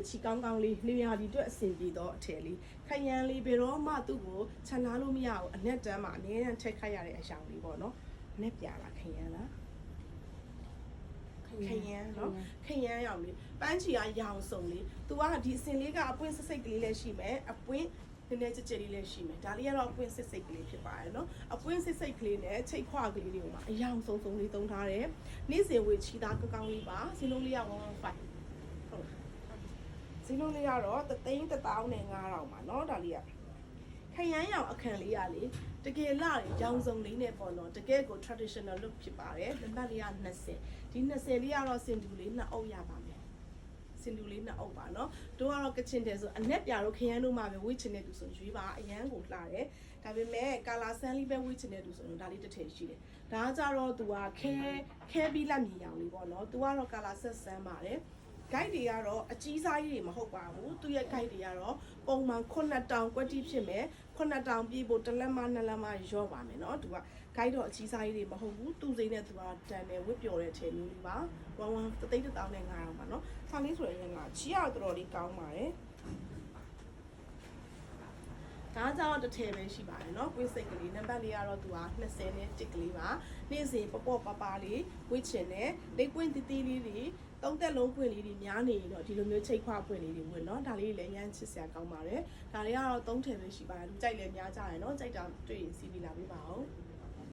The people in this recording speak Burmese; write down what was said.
ချီကောင်းကောင်းလေးလျှာဒီအတွက်အဆင်ပြေတော့အထည်လေးခရမ်းလေးဘယ်တော့မှသူ့ကိုခြံထားလို့မရဘူးအနက်တန်းမှာအနည်းနဲ့ထက်ခတ်ရတဲ့အရောင်လေးပေါ့နော်အနက်ပြလာခရမ်းလားခရမ်းနော်ခရမ်းရောင်လေးပန်းချီကရောင်စုံလေးသူကဒီအစင်လေးကအပွင့်စစ်စစ်ကလေးလည်းရှိမယ်အပွင့်နည်းနည်းကြက်ကြက်လေးလည်းရှိမယ်ဒါလေးကတော့အပွင့်စစ်စစ်ကလေးဖြစ်ပါတယ်နော်အပွင့်စစ်စစ်ကလေးနဲ့ချိတ်ခွကလေးတွေကိုမှအရောင်စုံစုံလေးသုံးထားတယ်နေ့စဉ်ဝေချီသားကောင်းကောင်းလေးပါစီလုံးလေးက115ဟုတ်စီလုံးလေးကတော့3,1,500ပါနော်ဒါလေးကခရမ်းရောင်အခန့်လေးရလေတကယ်လာရောင်စုံလေးနဲ့ပေါ့နော်တကယ်ကို traditional look ဖြစ်ပါတယ်နံပါတ်လေးက20ဒီ20လေးကတော့စင်တူလေး2အုပ်ရပါမယ်စင်တူလေး2အုပ်ပါနော်တို့ကတော့ကချင်တယ်ဆိုအနက်ပြတို့ခရမ်းတို့မှာပဲဝိချင်တဲ့သူဆိုရွေးပါအရန်ကိုလှတယ်ဒါပေမဲ့ကာလာဆန်းလေးပဲဝိချင်တဲ့သူဆိုရင်ဒါလေးတစ်ထည်ရှိတယ်ဒါကကြတော့သူကခဲပြီးလက်မြေရောင်လေးပေါ့နော်သူကတော့ကာလာဆက်ဆန်းပါတယ်guide တွေကတော့အကြီးစားကြီးတွေမဟုတ်ပါဘူးသူရဲ့ guide တွေကတော့ပုံမှန်9,000ကွက်တိဖြစ်မယ်9,000ပြည့်ဖို့1လက်မ2လက်မရော့ပါမယ်เนาะသူက guide တော့အကြီးစားကြီးတွေမဟုတ်ဘူးသူစိမ့်နဲ့သူကတန်တယ်ဝစ်ပျော်တဲ့အထည်မျိုးလေးပါ1,1,500ပါเนาะဆောင်းလေးဆိုရင်ကချီရတော်တော်လေးကောင်းပါတယ်ဒါကြောင့်တစ်ထည်ပဲရှိပါတယ်เนาะကွင်းစိတ်ကလေးနံပါတ်လေးကတော့သူက20နဲ့1ကလေးပါနေ့စဉ်ပေါ့ပါလေးဝစ်ချင်တယ်လက်ကွင်းတီးတီးလေးတွေသုံးသက်လုံးပွင့်လေးတွေများနေရင်တော့ဒီလိုမျိုးချိတ်ခွပွင့်လေးတွေဝင်เนาะဒါလေးလည်းရမ်းချစ်စရာကောင်းပါတယ်ဒါလေးကတော့3ထည်ပဲရှိပါတယ်လူကြိုက်လည်းများကြတယ်เนาะကြိုက်တာတွေ့ရင်စီးပြီးလာပေးပါဦး